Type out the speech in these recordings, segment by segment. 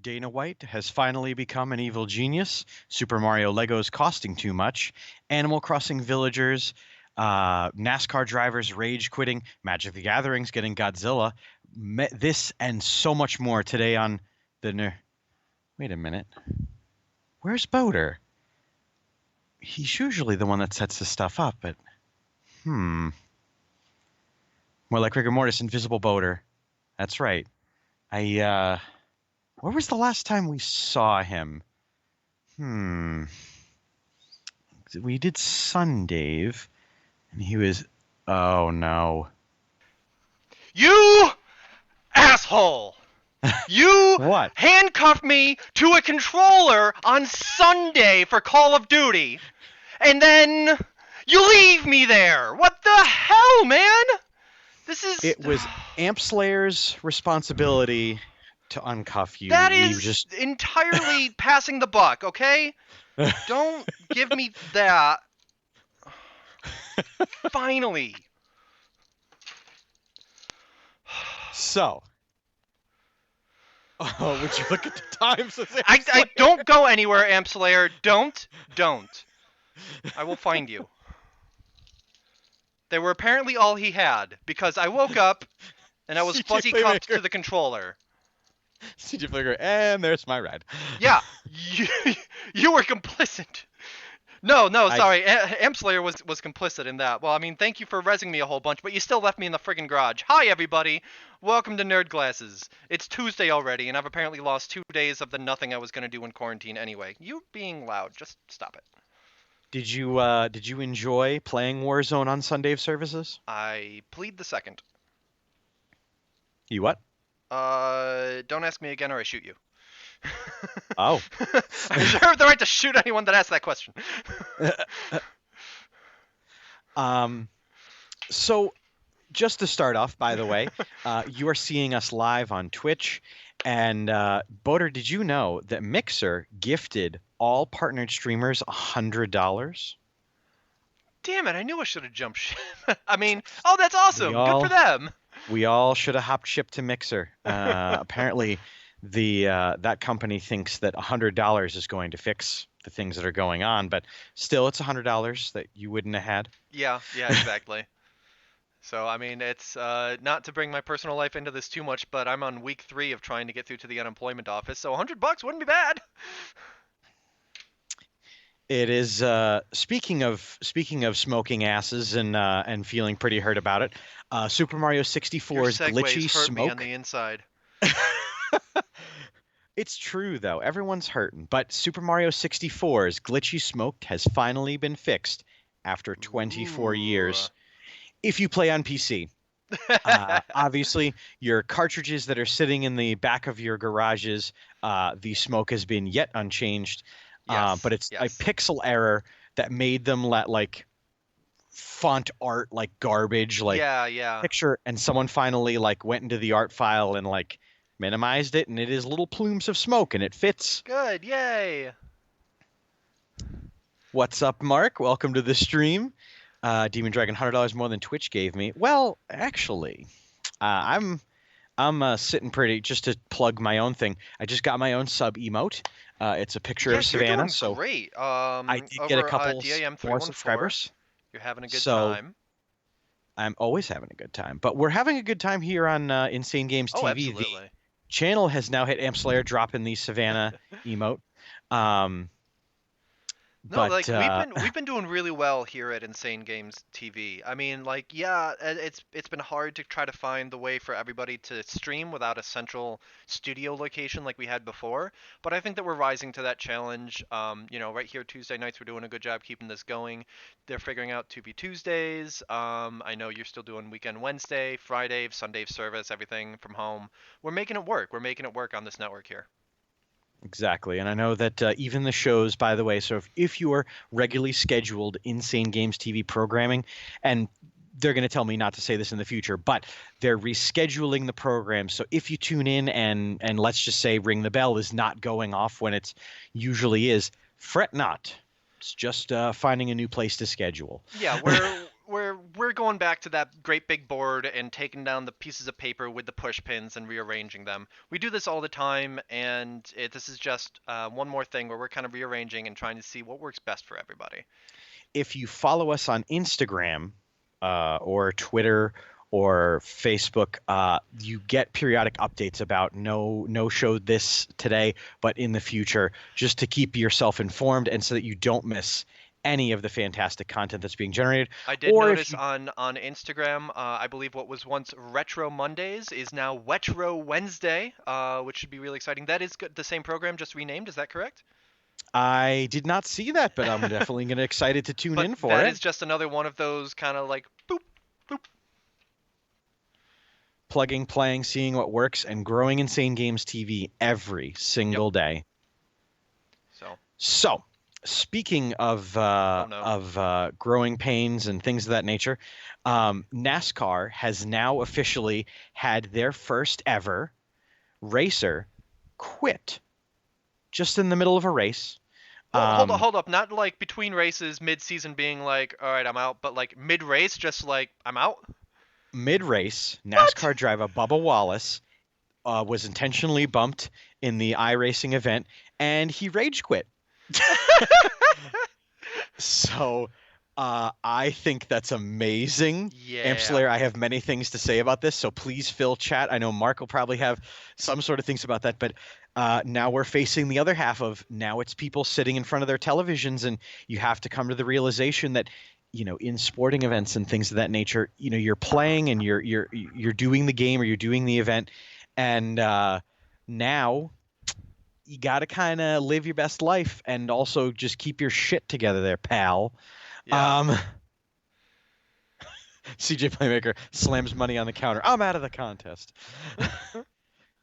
Dana White has finally become an evil genius. Super Mario Legos costing too much. Animal Crossing villagers. NASCAR drivers rage quitting. Magic the Gathering's getting Godzilla. This and so much more today on the... Wait a minute. Where's Boater? He's usually the one that sets this stuff up, but... More like rigor mortis, invisible Boater. That's right. Where was the last time we saw him? We did Sundave, and he was... Oh, no. You asshole! You What? handcuffed me to a controller on Sunday for Call of Duty, and then you leave me there! What the hell, man? This is... It was Amp Slayer's responsibility to uncuff you. That is entirely passing the buck, okay? Don't give me that. Finally. So. Oh, would you look at the times? I don't go anywhere, Amp Slayer. Don't. I will find you. They were apparently all he had, because I woke up and I was fuzzy cuffed to the controller. CJ Flicker, and there's my ride. Yeah, you were complicit. No, sorry. Amp Slayer was complicit in that. Well, I mean, thank you for rezzing me a whole bunch, but you still left me in the friggin' garage. Hi, everybody. Welcome to Nerd Glasses. It's Tuesday already, and I've apparently lost 2 days of the nothing I was going to do in quarantine anyway. You being loud, just stop it. Did you enjoy playing Warzone on Sunday services? I plead the second. You what? Don't ask me again or I shoot you. Oh. I reserve the right to shoot anyone that asks that question. So, just to start off, by the way, you are seeing us live on Twitch. And, Boater, did you know that Mixer gifted all partnered streamers $100? Damn it, I knew I should have jumped ship. I mean, oh, that's awesome. Good for them. We all should have hopped ship to Mixer. Apparently, that company thinks that $100 is going to fix the things that are going on, but still, it's $100 that you wouldn't have had. Yeah, exactly. So, I mean, it's not to bring my personal life into this too much, but I'm on week 3 of trying to get through to the unemployment office, so $100 wouldn't be bad. It is speaking of smoking asses and feeling pretty hurt about it. Super Mario 64's glitchy hurt smoke. Me on the inside. It's true though. Everyone's hurting, but Super Mario 64's glitchy smoke has finally been fixed after 24 years. If you play on PC. Obviously, your cartridges that are sitting in the back of your garages, the smoke has been yet unchanged. Yes, but it's a pixel error that made them let like font art like garbage, like picture, and someone finally like went into the art file and like minimized it, and it is little plumes of smoke, and it fits. Good, yay! What's up, Mark? Welcome to the stream. Demon Dragon, $100 more than Twitch gave me. Well, actually, I'm sitting pretty. Just to plug my own thing, I just got my own sub emote. It's a picture of Savannah. You're doing so great. I did get a couple more subscribers. You're having a good time. I'm always having a good time. But we're having a good time here on Insane Games TV. Absolutely. The channel has now hit Amp Slayer dropping the Savannah emote. No, like we've been doing really well here at Insane Games TV. I mean, like, yeah, it's been hard to try to find the way for everybody to stream without a central studio location like we had before. But I think that we're rising to that challenge. Right here Tuesday nights we're doing a good job keeping this going. They're figuring out 2B Tuesdays. I know you're still doing Weekend Wednesday, Friday, Sunday service, everything from home. We're making it work. We're making it work on this network here. Exactly. And I know that even the shows, by the way, so if you are regularly scheduled Insane Games TV programming, and they're going to tell me not to say this in the future, but they're rescheduling the program. So if you tune in and let's just say Ring the Bell is not going off when it usually is, fret not. It's just finding a new place to schedule. Yeah, we're going back to that great big board and taking down the pieces of paper with the push pins and rearranging them. We do this all the time, and this is just one more thing where we're kind of rearranging and trying to see what works best for everybody. If you follow us on Instagram or Twitter or Facebook, you get periodic updates about no show this today, but in the future, just to keep yourself informed and so that you don't miss any of the fantastic content that's being generated. I did Or if notice you on Instagram, I believe what was once Retro Mondays is now Wetro Wednesday, which should be really exciting. That is the same program, just renamed. Is that correct? I did not see that, but I'm definitely going to excited to tune But in for that it. is just another one of those kind of like boop boop. Plugging, playing, seeing what works, and growing Insane Games TV every Yep. single day. So, So, speaking oh no. of growing pains and things of that nature, NASCAR has now officially had their first ever racer quit just in the middle of a race. Hold up, Um, hold up. Not like between races, mid-season being like, all right, I'm out, but like mid-race, just like I'm out. Mid-race, What? NASCAR driver Bubba Wallace was intentionally bumped in the iRacing event, and he rage quit. So I think that's amazing. Amp Yeah. Slayer, I have many things to say about this, so please fill chat. I know Mark will probably have some sort of things about that, but now we're facing the other half of now it's people sitting in front of their televisions, and you have to come to the realization that in sporting events and things of that nature, you're playing and you're doing the game or you're doing the event, and now you got to kind of live your best life and also just keep your shit together there, pal. Yeah. Um, CJ Playmaker slams money on the counter. I'm out of the contest.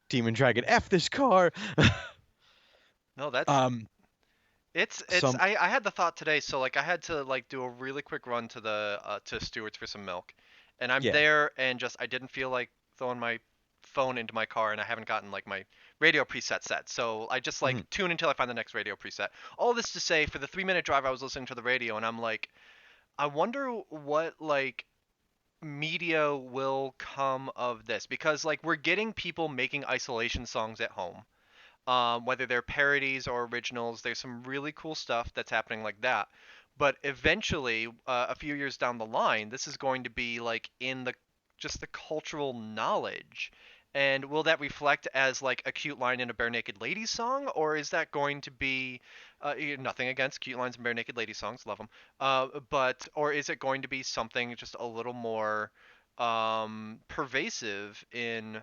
Demon Dragon, F this car. No, that's um, it's some I had the thought today, so like I had to like do a really quick run to the to Stewart's for some milk. And I'm yeah. there and just I didn't feel like throwing my phone into my car and I haven't gotten like my radio preset set. So I just like Mhm. tune until I find the next radio preset. All this to say for the 3 minute drive I was listening to the radio and I'm like I wonder what like media will come of this because like we're getting people making isolation songs at home, whether they're parodies or originals. There's some really cool stuff that's happening like that. But eventually, a few years down the line, this is going to be like in the just the cultural knowledge. And will that reflect as like a cute line in a Bare Naked Ladies song, or is that going to be nothing against cute lines in Bare Naked Ladies songs, love them, but or is it going to be something just a little more pervasive in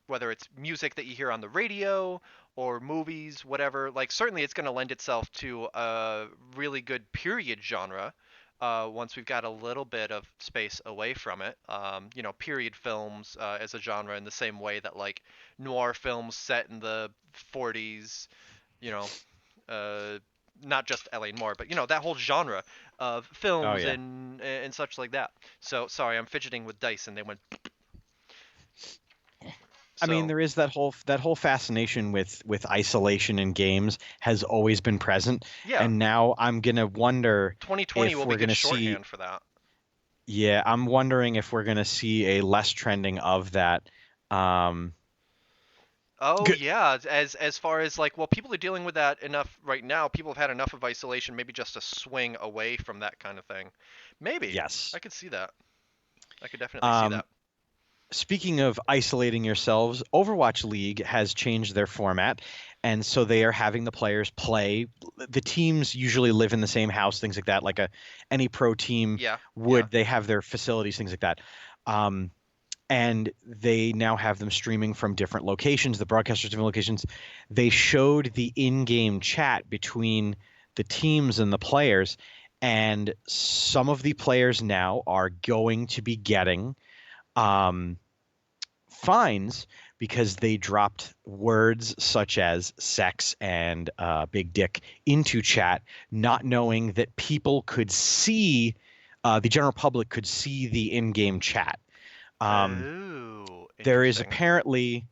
whether it's music that you hear on the radio or movies, whatever. Like certainly it's going to lend itself to a really good period genre. Once we've got a little bit of space away from it, period films as a genre in the same way that like noir films set in the 40s, you know, uh, not just L.A. Noir, but that whole genre of Oh films yeah. and such like that. So sorry, I'm fidgeting with dice and they went. I mean, So there is that whole fascination with isolation in games has always been present, yeah, and now I'm gonna wonder 2020 if will be we're good gonna see. shorthand for that. Yeah, I'm wondering if we're gonna see a less trending of that. Um, Oh g- yeah, as far as like, well, people are dealing with that enough right now. People have had enough of isolation, maybe just a swing away from that kind of thing. Maybe. yes. I could see that. I could definitely see Um, that. Speaking of isolating yourselves, Overwatch League has changed their format, and so they are having the players play. The teams usually live in the same house, things like that. Like any pro team Yeah, yeah. would, they have their facilities, things like that. Um, and they now have them streaming from different locations. The broadcasters different locations. They showed the in-game chat between the teams and the players, and some of the players now are going to be getting. Um, Fines because they dropped words such as sex and big dick into chat, not knowing that people could see, the general public could see the in-game chat. Um, Oh, there is interesting. apparently,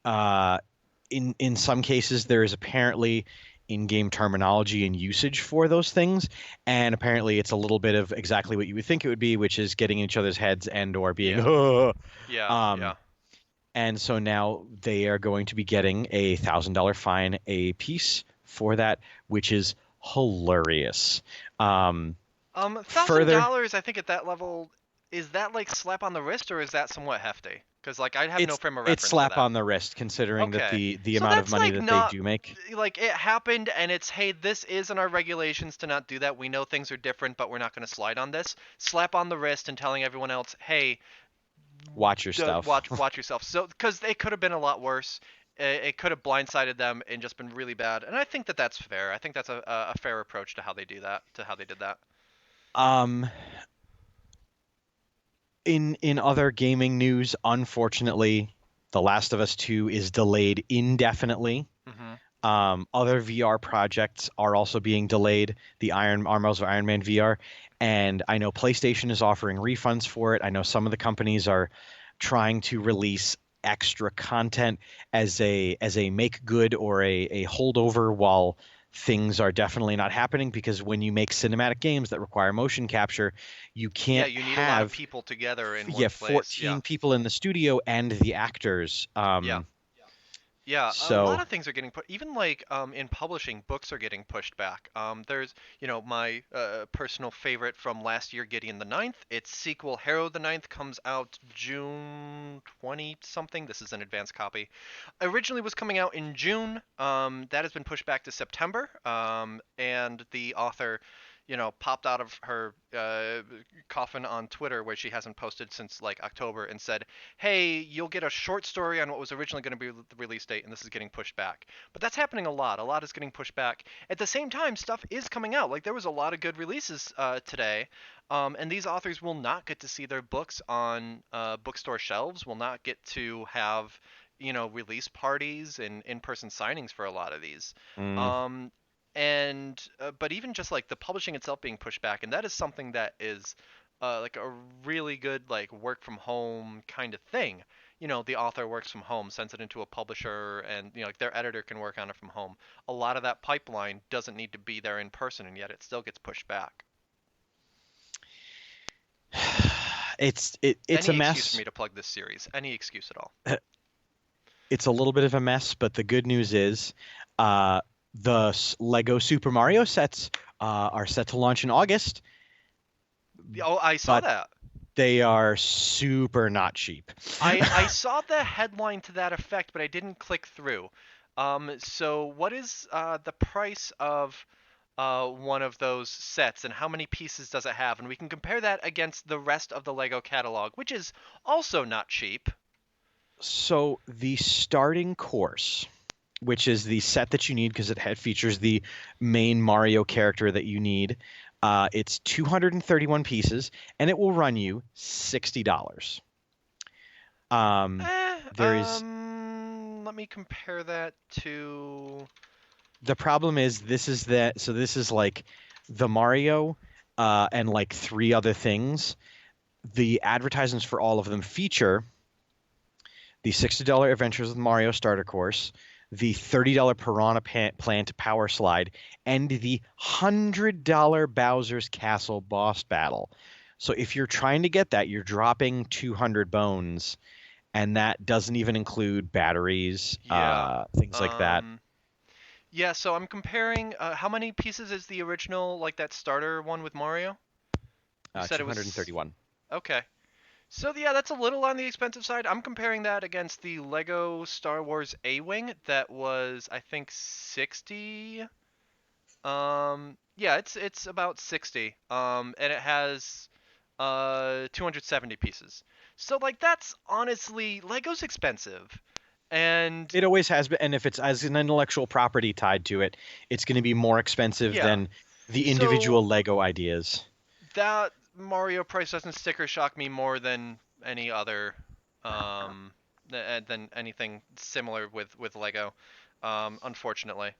uh, in some cases, there is apparently in-game terminology and usage for those things, and apparently it's a little bit of exactly what you would think it would be, which is getting in each other's heads and or being Yeah. Yeah. um Yeah. and so now they are going to be getting a $1,000 fine a piece for that, which is hilarious. Um, thousand further, dollars. I think at that level, is that like slap on the wrist or is that somewhat hefty? Because like I have no it's frame of it's reference for slap that. on the wrist considering that Okay. the So amount of that's money like that they not do make. like it happened and it's hey, this is in our regulations to not do that. We know things are different, but we're not going to slide on this. Slap on the wrist and telling everyone else, "Hey, Watch your stuff. watch yourself." So cuz it could have been a lot worse. It could have blindsided them and just been really bad. And I think that that's fair. I think that's a fair approach to how they do that, to how they did that. Um, in other gaming news, unfortunately, The Last of Us 2 is delayed indefinitely. Mhm. Other VR projects are also being delayed. The Iron Armors of Iron Man VR, and I know PlayStation is offering refunds for it. I know some of the companies are trying to release extra content as a make good or a holdover while things are definitely not happening because when you make cinematic games that require motion capture, you Yeah, can't you need a lot of have people together in yeah one place. Yeah. 14 people in the studio and the actors. Yeah. Yeah, a lot So of things are getting put. Even like in publishing, books are getting pushed back. There's my personal favorite from last year, Gideon the Ninth. Its sequel, Harrow the Ninth, comes out June 20 something. This is an advanced copy. Originally was coming out in June. That has been pushed back to September. And the author, popped out of her coffin on Twitter where she hasn't posted since like October and said, hey, you'll get a short story on what was originally going to be the release date, and this is getting pushed back. But that's happening a lot. A lot is getting pushed back. At the same time, stuff is coming out. Like there was a lot of good releases today, and these authors will not get to see their books on bookstore shelves. Will not get to have release parties and in-person signings for a lot of these. mm, Um, and but even just like the publishing itself being pushed back, and that is something that is like a really good like work from home kind of thing. The author works from home, sends it into a publisher, and like their editor can work on it from home. A lot of that pipeline doesn't need to be there in person, and yet it still gets pushed back. it's a Any excuse for mess. me to plug this series, any excuse at all. It's a little bit of a mess, but the good news is uh, the Lego Super Mario sets are set to launch in August, Oh, I saw but that. they are super not cheap. I saw the headline to that effect, but I didn't click through. So what is the price of one of those sets, and how many pieces does it have? And we can compare that against the rest of the Lego catalog, which is also not cheap. So the starting course, which is the set that you need because features the main Mario character that you need, it's 231 pieces, and it will run you $60. Eh, There is let me compare that to. the problem is this is like the Mario and like three other things. The advertisements for all of them feature the $60 Adventures with Mario starter course, the $30 Piranha Plant Power Slide, and the $100 Bowser's Castle boss battle. So if you're trying to get that, you're dropping 200 bones, and that doesn't even include batteries, Yeah. things like that. Um, yeah, so I'm comparing how many pieces is the original like that starter one with Mario? You said it was 231. okay. So yeah, that's a little on the expensive side. I'm comparing that against the Lego Star Wars A-Wing that was I think 60. Yeah, it's about 60. And it has 270 pieces. So like that's honestly Lego's expensive. And It always has been, and if it's as an intellectual property tied to it, it's going to be more expensive yeah. than the So individual Lego ideas. that Mario price doesn't sticker shock me more than any other than anything similar with Lego, unfortunately.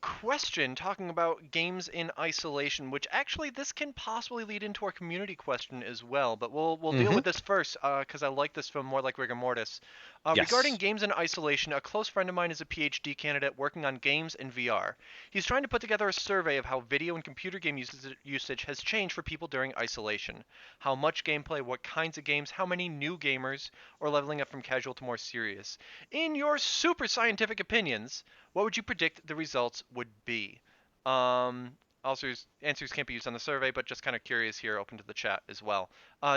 Question talking about games in isolation, which actually this can possibly lead into our community question as well, but we'll deal Hmm. with this first, because I like this from more like rigor mortis. Regarding Yes. games in isolation, a close friend of mine is a PhD candidate working on games in VR. He's trying to put together a survey of how video and computer game usage has changed for people during isolation. How much gameplay, what kinds of games, how many new gamers, or leveling up from casual to more serious. In your super scientific opinions, what would you predict the results would be? Answers can't be used on the survey, but just kind of curious here, open to the chat as well.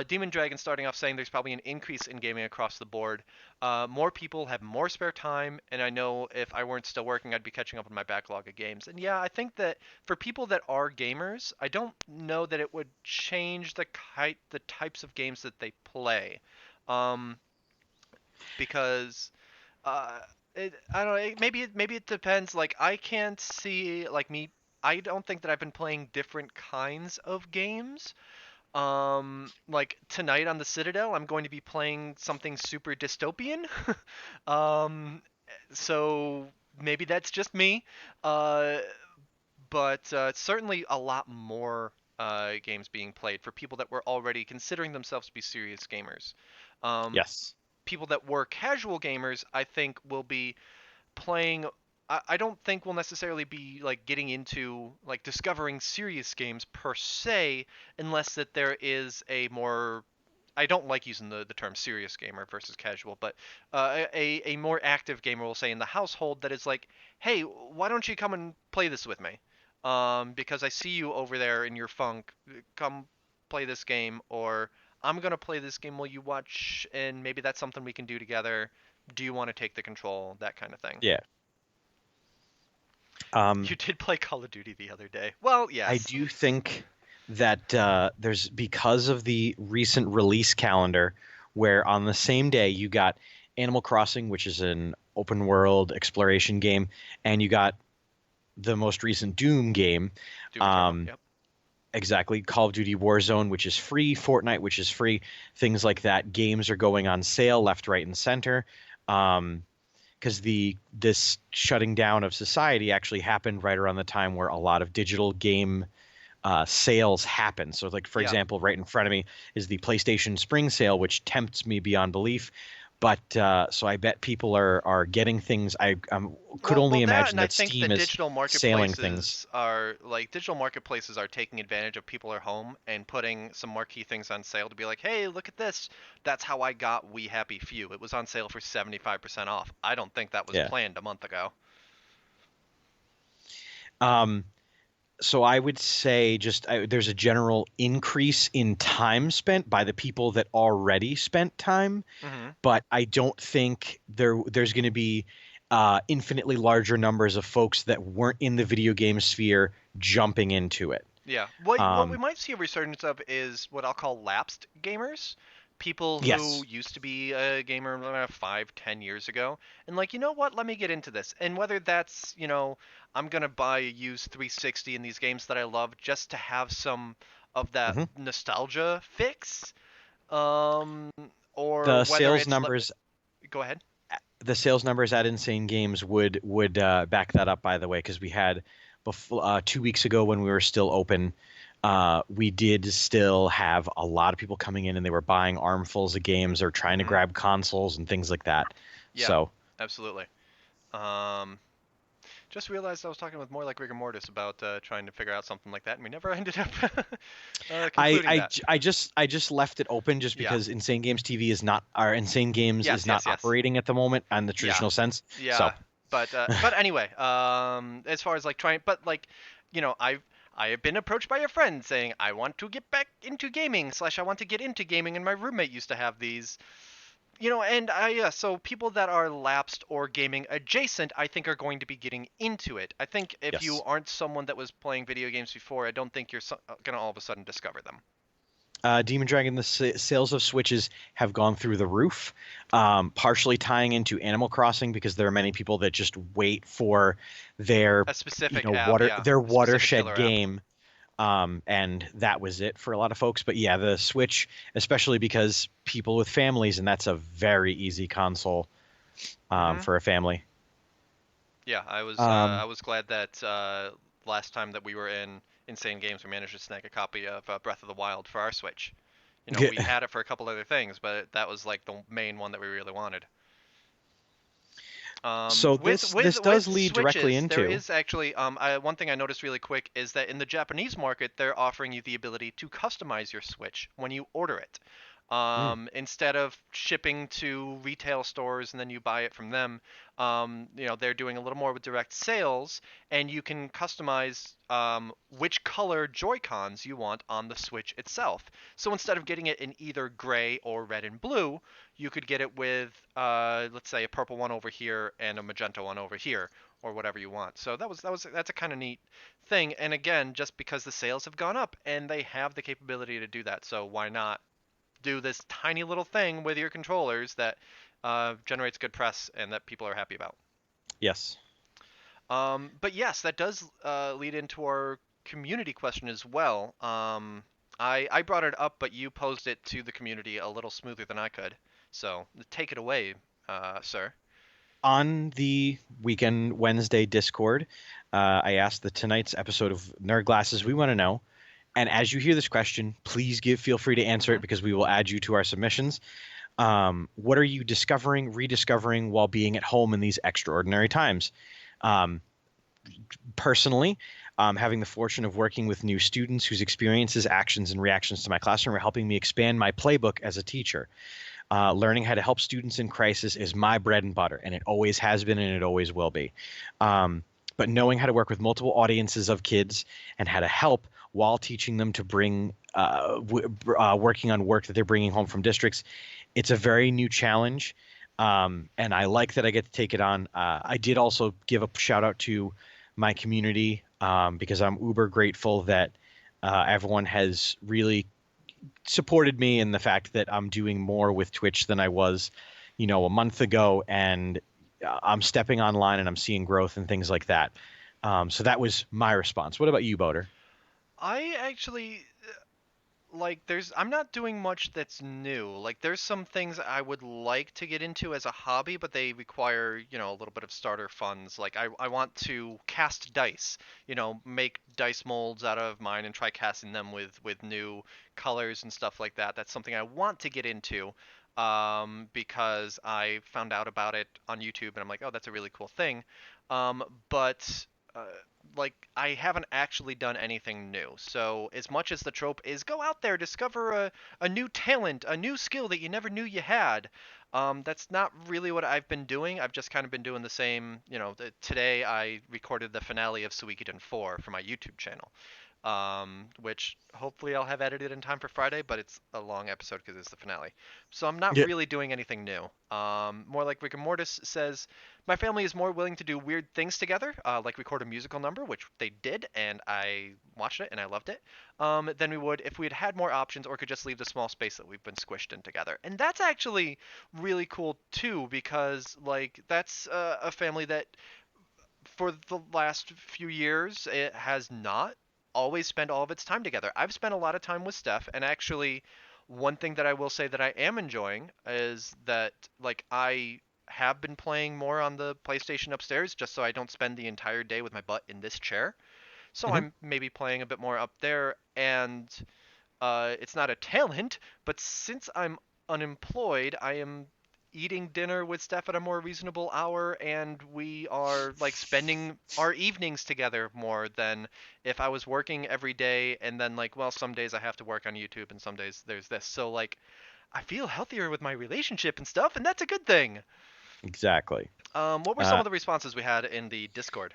Demon Dragon starting off saying there's probably an increase in gaming across the board. More people have more spare time, and I know if I weren't still working, I'd be catching up on my backlog of games. And yeah, I think that for people that are gamers, I don't know that it would change the types of games that they play, um, because uh, I don't know. Maybe it depends. Like I can't see like me. I don't think that I've been playing different kinds of games. Like tonight on the Citadel, I'm going to be playing something super dystopian. um, so maybe that's just me. Uh, but certainly a lot more games being played for people that were already considering themselves to be serious gamers. Um, Yes. People that were casual gamers, I think, will be playing. I don't think we'll necessarily be like getting into like discovering serious games per se, unless that there is a more. I don't like using the term serious gamer versus casual, but a more active gamer will say in the household that is like, hey, why don't you come and play this with me? Because I see you over there in your funk. Come play this game, or I'm gonna play this game while you watch, and maybe that's something we can do together. Do you want to take the control? That kind of thing. Yeah. Um, You did play Call of Duty the other day. Well, I yes. do think that there's because of the recent release calendar, where on the same day you got Animal Crossing, which is an open world exploration game, and you got the most recent Doom game. Doom Eternal. Um, Yep. exactly. Call of Duty Warzone, which is free, Fortnite, which is free, things like that. Games are going on sale left, right, and center. Um, because the this shutting down of society actually happened right around the time where a lot of digital game sales happen. So, like for Yeah. example, right in front of me is the PlayStation Spring Sale, which tempts me beyond belief. But so I bet people are getting things. I could Well, only that, imagine and I that think Steam that is sailing things. digital marketplaces are taking advantage of people at home and putting some marquee things on sale to be like, hey, look at this. That's how I got We Happy Few. It was on sale for 75% off. I don't think that was Yeah. planned a month ago. Um, so I would say just there's a general increase in time spent by the people that already spent time, Hmm. but I don't think there's going to be infinitely larger numbers of folks that weren't in the video game sphere jumping into it. Yeah. What we Um, might see a resurgence of is what I'll call lapsed gamers. People who yes. used to be a gamer 5, 10 years ago, and like, you know what? Let me get into this. And whether that's, I'm gonna buy a used 360 in these games that I love just to have some of that Hmm. nostalgia fix, um, or The whether sales it's numbers go ahead. the sales numbers at Insane Games would back that up, by the way, because we had before 2 weeks ago when we were still open. We did still have a lot of people coming in and they were buying armfuls of games or trying to Hmm. grab consoles and things like that. Yeah, So absolutely. Um, Just realized I was talking with more like rigor mortis about trying to figure out something like that, and we never ended up I, concluding I that. j- I just I just left it open just Yeah. because Insane Games TV is not our Insane Games is Yes. not Yes. Yes. operating at the moment in the Yeah. traditional sense. So Yeah. But anyway, as far as like trying, but like, I have been approached by a friend saying I want to get back into gaming slash I want to get into gaming, and my roommate used to have these. And so people that are lapsed or gaming adjacent, I think, are going to be getting into it. I think if you yes. aren't someone that was playing video games before, I don't think you're gonna all of a sudden discover them. Demon Dragon, the sales of Switches have gone through the roof, partially tying into Animal Crossing because there are many people that just wait for their, A specific app, yeah, their a specific watershed killer app. game, and that was it for a lot of folks. But yeah, the Switch, especially because people with families, and that's a very easy console Hmm. for a family. Yeah, Um, I was glad that last time that we were in Insane Games, we managed to snag a copy of Breath of the Wild for our Switch. You know, we had it for a couple other things, but that was like the main one that we really wanted. so this does With lead directly Switches, there into. is actually one thing I noticed really quick is that in the Japanese market, they're offering you the ability to customize your Switch when you order it. Mm, Instead of shipping to retail stores and then you buy it from them, you know, they're doing a little more with direct sales, and you can customize which color Joy-Cons you want on the Switch itself. So instead of getting it in either gray or red and blue, you could get it with, let's say, a purple one over here and a magenta one over here, or whatever you want. So that's a kind of neat thing. And again, just because the sales have gone up and they have the capability to do that, so why not do this tiny little thing with your controllers that generates good press and that people are happy about. yes. But yes, that does lead into our community question as well. I brought it up, but you posed it to the community a little smoother than I could. So take it away, sir. On the Weekend Wednesday Discord, I asked the tonight's episode of Nerd Glasses. We want to know, and as you hear this question, please feel free to answer Mm-hmm. it because we will add you to our submissions. What are you discovering, rediscovering while being at home in these extraordinary times? Um, Personally, having the fortune of working with new students whose experiences, actions, and reactions to my classroom are helping me expand my playbook as a teacher. Learning how to help students in crisis is my bread and butter, and it always has been, and it always will be. Um, but knowing how to work with multiple audiences of kids and how to help while teaching them to bring working on work that they're bringing home from districts, it's a very new challenge. And I like that I get to take it on. I did also give a shout out to my community because I'm uber grateful that everyone has really supported me in the fact that I'm doing more with Twitch than I was, a month ago, and I'm stepping online and I'm seeing growth and things like that. So that was my response. What about you, Boater? I actually there's I'm not doing much that's new. Like there's some things I would like to get into as a hobby, but they require, you know, a little bit of starter funds. Like I want to cast dice, you know, make dice molds out of mine and try casting them with new colors and stuff like that. That's something I want to get into. Because I found out about it on YouTube and I'm like, oh, that's a really cool thing. But uh, like I haven't actually done anything new. So as much as the trope is go out there, discover a new talent, a new skill that you never knew you had. That's not really what I've been doing. I've just kind of been doing the same. You know, today I recorded the finale of Suikoden 4 for my YouTube channel, which hopefully I'll have edited in time for Friday, but it's a long episode because it's the finale. So I'm not Yeah. really doing anything new. More like Rick and Mortis says, my family is more willing to do weird things together, like record a musical number, which they did, and I watched it and I loved it, than we would if we had had more options or could just leave the small space that we've been squished in together. And that's actually really cool too, because like that's a family that for the last few years, it has not always spent all of its time together. I've spent a lot of time with Steph, and actually, one thing that I will say that I am enjoying is that, like, I have been playing more on the PlayStation upstairs just so I don't spend the entire day with my butt in this chair. So Mhm. I'm maybe playing a bit more up there, and it's not a talent, but since I'm unemployed, I am eating dinner with Steph at a more reasonable hour, and we are like spending our evenings together more than if I was working every day and then like, well, some days I have to work on YouTube and some days there's this. So like, I feel healthier with my relationship and stuff, and that's a good thing. Exactly. What were some Uh, of the responses we had in the Discord?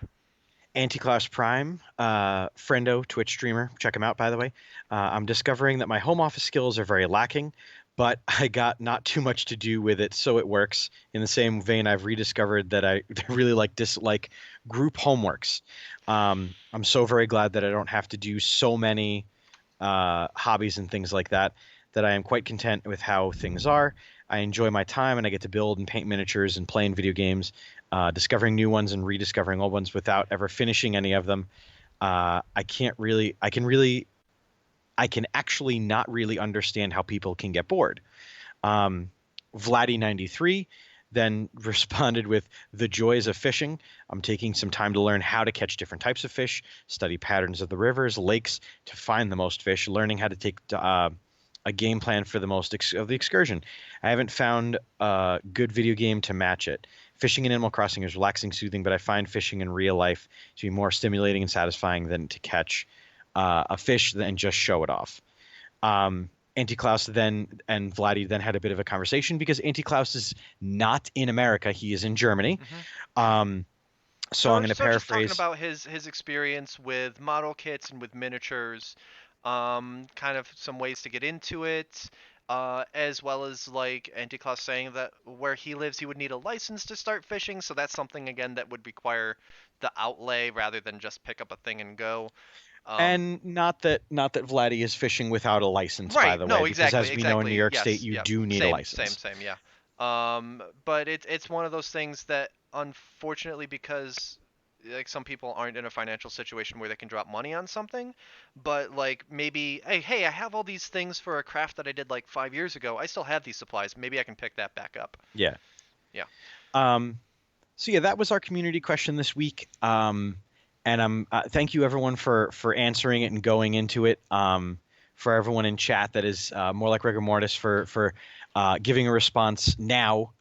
Anticlass Prime, friendo, Twitch streamer. Check him out, by the way. I'm discovering that my home office skills are very lacking, but I got not too much to do with it, so it works. In the same vein, I've rediscovered that I really dislike group homeworks. I'm so very glad that I don't have to do so many hobbies and things like that, that I am quite content with how things are. I enjoy my time and I get to build and paint miniatures and play in video games, discovering new ones and rediscovering old ones without ever finishing any of them. I can't really, I can actually not really understand how people can get bored. Um, Vladdy93. then responded with the joys of fishing. I'm taking some time to learn how to catch different types of fish, study patterns of the rivers, lakes to find the most fish, learning how to take a game plan for the most of the excursion. I haven't found a good video game to match it. Fishing in Animal Crossing is relaxing, soothing, but I find fishing in real life to be more stimulating and satisfying than to catch a fish and just show it off. Anti-Klaus then and Vladdy then had a bit of a conversation because Anti-Klaus is not in America. He is in Germany. Hmm. Um, so I'm going to So just talking paraphrase. about his experience with model kits and with miniatures, kind of some ways to get into it, as well as like Anticlaus saying that where he lives he would need a license to start fishing, so that's something again that would require the outlay rather than just pick up a thing and go. Um, And not that Vladdy is fishing without a license, by right, the way, no, because exactly, as we know in New exactly, York State, yes, you yeah, do need a license. same, yeah. But it's one of those things that unfortunately because like some people aren't in a financial situation where they can drop money on something, but like maybe hey, I have all these things for a craft that I did like 5 years ago. I still have these supplies. Maybe I can pick that back up. Yeah. Yeah. Um, so yeah, that was our community question this week. And thank you everyone for answering it and going into it. For everyone in chat that is more like rigor mortis for giving a response now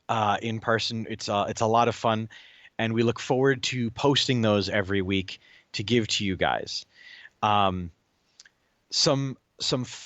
in person. It's a lot of fun, and we look forward to posting those every week to give to you guys. Um,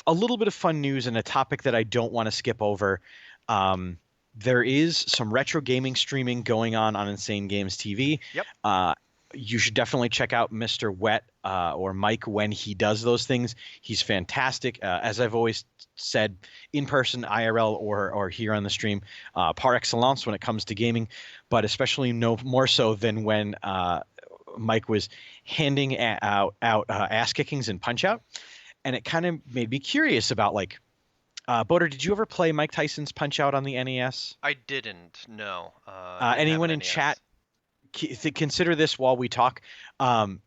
a little bit of fun news and a topic that I don't want to skip over. Um, there is some retro gaming streaming going on Insane Games TV. Yep. You should definitely check out Mr. Wet or Mike when he does those things. He's fantastic. As I've always said, in person, IRL, or here on the stream, par excellence when it comes to gaming, but especially no more so than when Mike was handing out ass kickings and Punch Out, and it kind of made me curious about like, Boder, did you ever play Mike Tyson's Punch Out on the NES? I didn't. No. Didn't have Anyone an in chat, NES. consider this while we talk.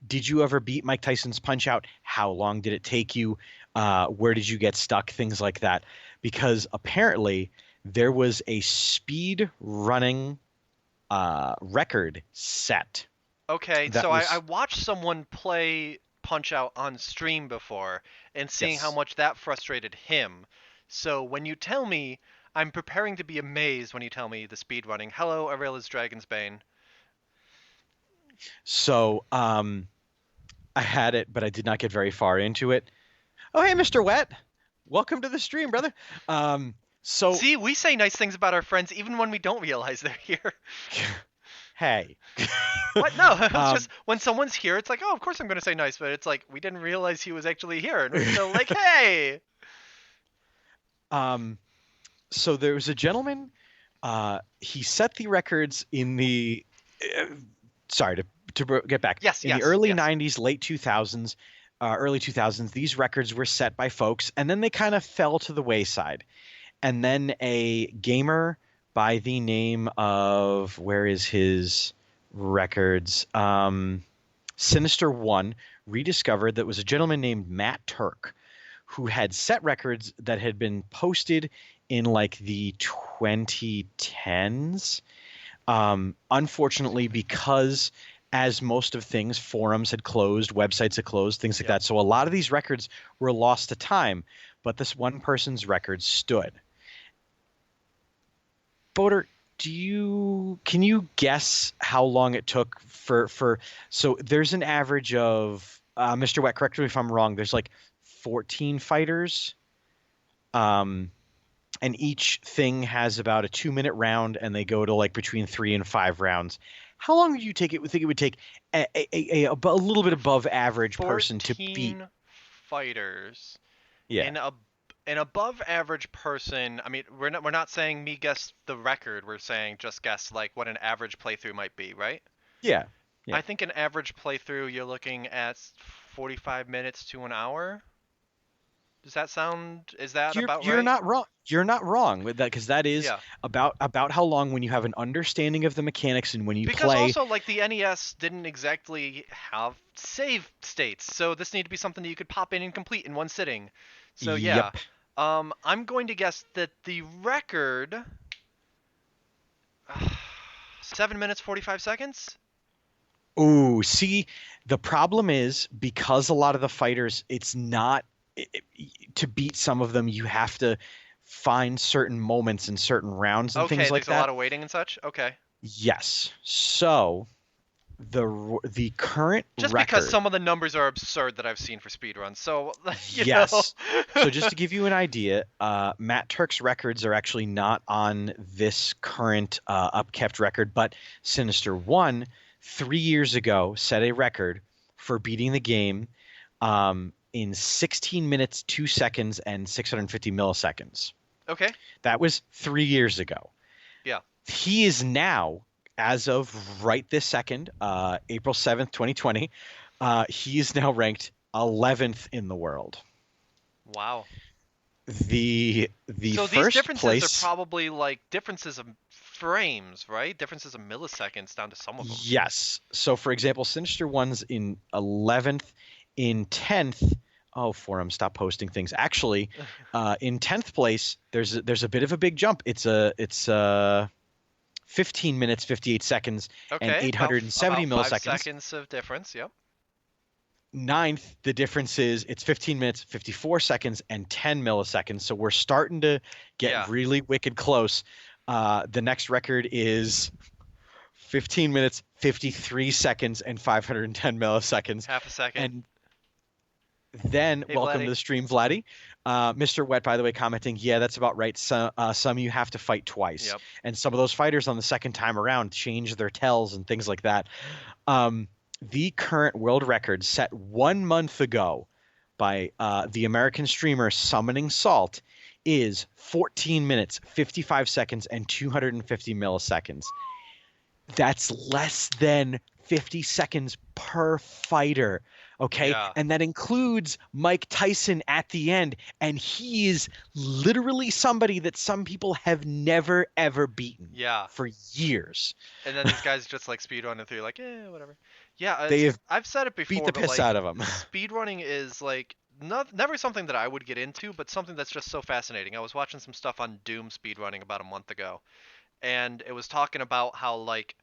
Did you ever beat Mike Tyson's Punch Out? How long did it take you? Where did you get stuck? Things like that. Because apparently there was a speed running record set Okay, that so I was, watched someone play Punch Out on stream before and seeing how yes. much that frustrated him. So when you tell me, I'm preparing to be amazed when you tell me the speedrunning. Hello, Arilla's Dragon's Bane. So I had it, but I did not get very far into it. Oh, hey, Mr. Wet. Welcome to the stream, brother. So, See, we say nice things about our friends even when we don't realize they're here. hey. What? No, it's um, just when someone's here, it's like, oh, of course I'm going to say nice, but it's like we didn't realize he was actually here, and we're still like, hey. um, so there was a gentleman. He set the records in the. Uh, sorry to get back Yes, in the yes, early yes. '90s, late 2000s, early 2000s. These records were set by folks, and then they kind of fell to the wayside. And then a gamer by the name of, where is his records? Sinister One rediscovered that was a gentleman named Matt Turk who had set records that had been posted in like the 2010s. Unfortunately, because as most of things, forums had closed, websites had closed, things like Yep. that. So a lot of these records were lost to time, but this one person's record stood. Boder, can you guess how long it took for so there's an average of Mr. Wet, correct me if I'm wrong, there's like 14 fighters, um and each thing has about a 2-minute round, and they go to like between 3 and 5 rounds. How long would you think it would take a little bit above average person to beat? 14 fighters. Yeah. In a an above average person, I mean, we're not saying me guess the record. We're saying just guess like what an average playthrough might be, right? Yeah. Yeah. I think an average playthrough you're looking at 45 minutes to an hour. Does that sound is that You're about you're right? not wrong. You're not wrong with that, because that is Yeah. about how long, when you have an understanding of the mechanics and when you Because play. also like the NES didn't exactly have save states. So this needed to be something that you could pop in and complete in one sitting. So yeah. Yep. I'm going to guess that the record 7 minutes 45 seconds. Ooh, see, the problem is because a lot of the fighters, it's not to beat some of them, you have to find certain moments in certain rounds and Okay, things like there's a lot that. of waiting and such. Okay. Yes. So the current Just because record, some of the numbers are absurd that I've seen for speedruns. So, you know. yes. So just to give you an idea, Matt Turk's records are actually not on this current upkept record, but Sinister One 3 years ago set a record for beating the game in 16 minutes, 2 seconds, and 650 milliseconds. Okay. That was 3 years ago. Yeah. He is now, as of right this second, April 7th, 2020, he is now ranked 11th in the world. Wow. The So these first differences are place, probably like differences of frames, right? Differences of milliseconds down to some of them. yes. So for example, Sinister One's in 11th, in 10th. Oh, forum, stop posting things. Actually, in 10th place, there's a bit of a big jump. It's 15 minutes, 58 seconds, and Okay, about 870 five milliseconds. seconds of difference. Yep. Ninth, the difference is it's 15 minutes, 54 seconds, and 10 milliseconds. So we're starting to get Yeah. really wicked close. The next record is 15 minutes, 53 seconds, and 510 milliseconds. Half a second. And then, Hey, welcome to Vladdy. the stream, Vladdy. Mr. Wet, by the way, commenting, yeah, that's about right. Some you have to fight twice. Yep. And some of those fighters on the second time around change their tells and things like that. Um, the current world record set 1 month ago by the American streamer Summoning Salt is 14 minutes, 55 seconds, and 250 milliseconds. That's less than 50 seconds per fighter. Okay. Yeah. And that includes Mike Tyson at the end. And he is literally somebody that some people have never, ever beaten Yeah. for years. And then these guys just like speedrunning through, like, whatever. Yeah, They have I've said it beat before, the but piss like, out of him. speedrunning is like never something that I would get into, but something that's just so fascinating. I was watching some stuff on Doom speedrunning about a month ago, and it was talking about how like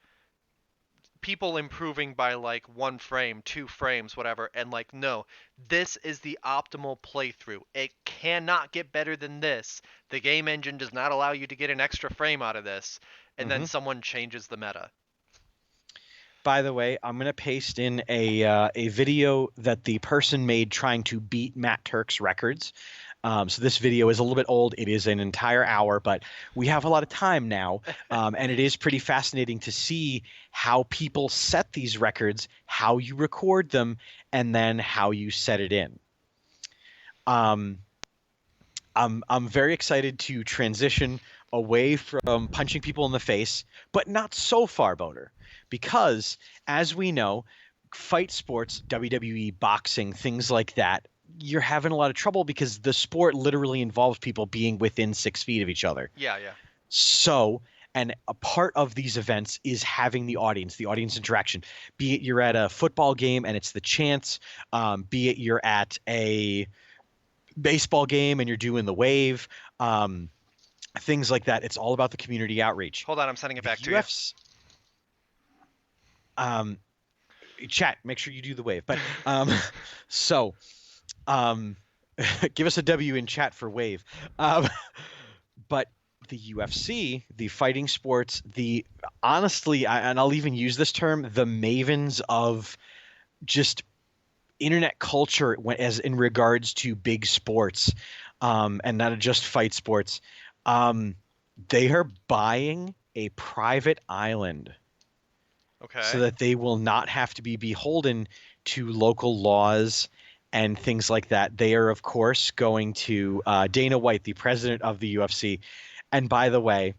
people improving by like 1 frame, 2 frames, whatever, and like, no, this is the optimal playthrough. It cannot get better than this. The game engine does not allow you to get an extra frame out of this, and then Hmm. someone changes the meta. By the way, I'm gonna paste in a video that the person made trying to beat Matt Turk's records. So this video is a little bit old. It is an entire hour, but we have a lot of time now, and it is pretty fascinating to see how people set these records, how you record them, and then how you set it in. Um, I'm very excited to transition away from punching people in the face, but not so far, Boner, because as we know, fight sports, WWE, boxing, things like that, you're having a lot of trouble because the sport literally involves people being within 6 feet of each other. Yeah, yeah. So, and a part of these events is having the audience interaction. Be it you're at a football game and it's the chants, be it you're at a baseball game and you're doing the wave, things like that. It's all about the community outreach. Hold on, I'm sending it The back to you. UF's um, chat, make sure you do the wave. But so um, give us a W in chat for wave. But the UFC, the fighting sports, the honestly, and I'll even use this term, the mavens of just internet culture as in regards to big sports, and not just fight sports. Um, they are buying a private island so Okay. that they will not have to be beholden to local laws and things like that. They are, of course, going to Dana White, the president of the UFC. And by the way,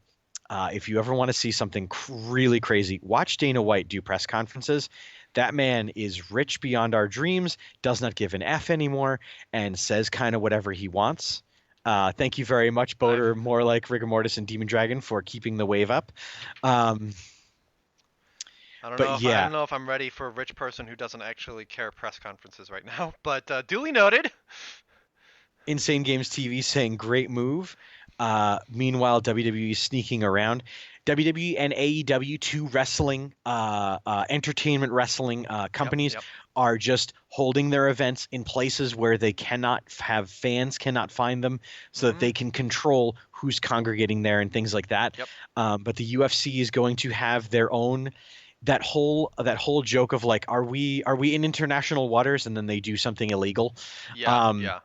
if you ever want to see something really crazy, watch Dana White do press conferences. That man is rich beyond our dreams, does not give an F anymore, and says kind of whatever he wants. Thank you very much, I've Boater, more like Rigor Mortis and Demon Dragon, for keeping the wave up. Um, but I yeah, don't know if I'm ready for a rich person who doesn't actually care press conferences right now, but duly noted. Insane Games TV saying great move. Meanwhile, WWE sneaking around. WWE and AEW, two wrestling, entertainment wrestling Yep, companies, yep. are just holding their events in places where they cannot have fans cannot find them, so that Mm-hmm. they can control who's congregating there and things like that. Yep. But the UFC is going to have their own. That whole joke of like, are we in international waters, and then they do something illegal. Yeah, Um, yeah.